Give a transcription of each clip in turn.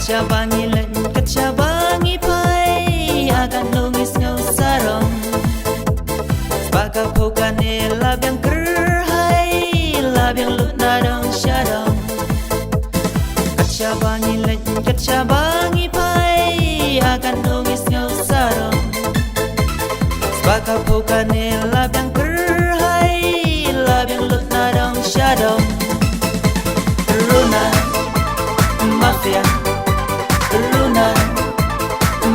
Kacabangi lan kacabangi pai akan nungis ngau sarong Baka pokane labiang kerhai labiang lut nadong syadong Kacabangi lan kacabangi pai akan nungis ngau sarong Baka pokane labiang kerhai labiang lut nadong syadong Luna Mafia Luna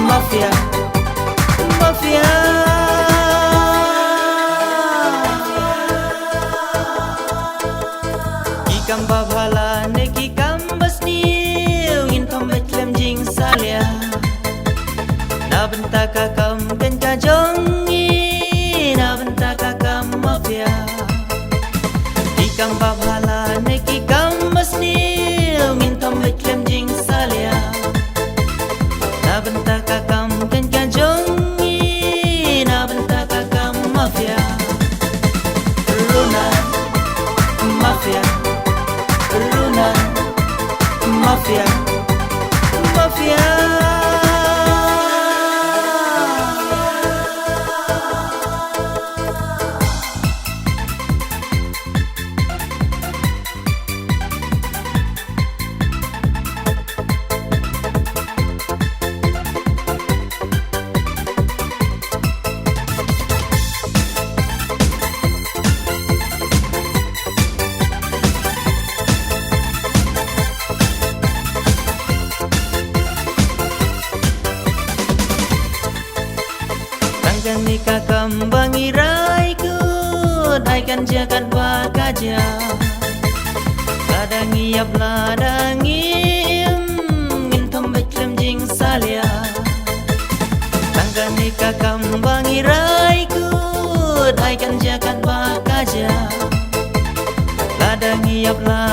Mafia Mafia Ikam babhala neki kambas niu Ngin tombet lem jing salia Na bentaka kam dan kajongi Na bentaka kam mafia Ikam babhala neki kambas niu Ngin tombet lem jing salia Na bentaka kam dan kajongi Na bentaka kam mafia Luna Mafia Luna Mafia Mafia Kan nikah kambangi raiku Daikan jagat bakaja Ladangi ap ladangi Ngin tombek lem jing salia Kan nikah kambangi raiku Daikan jagat bakaja Ladangi ap ladangi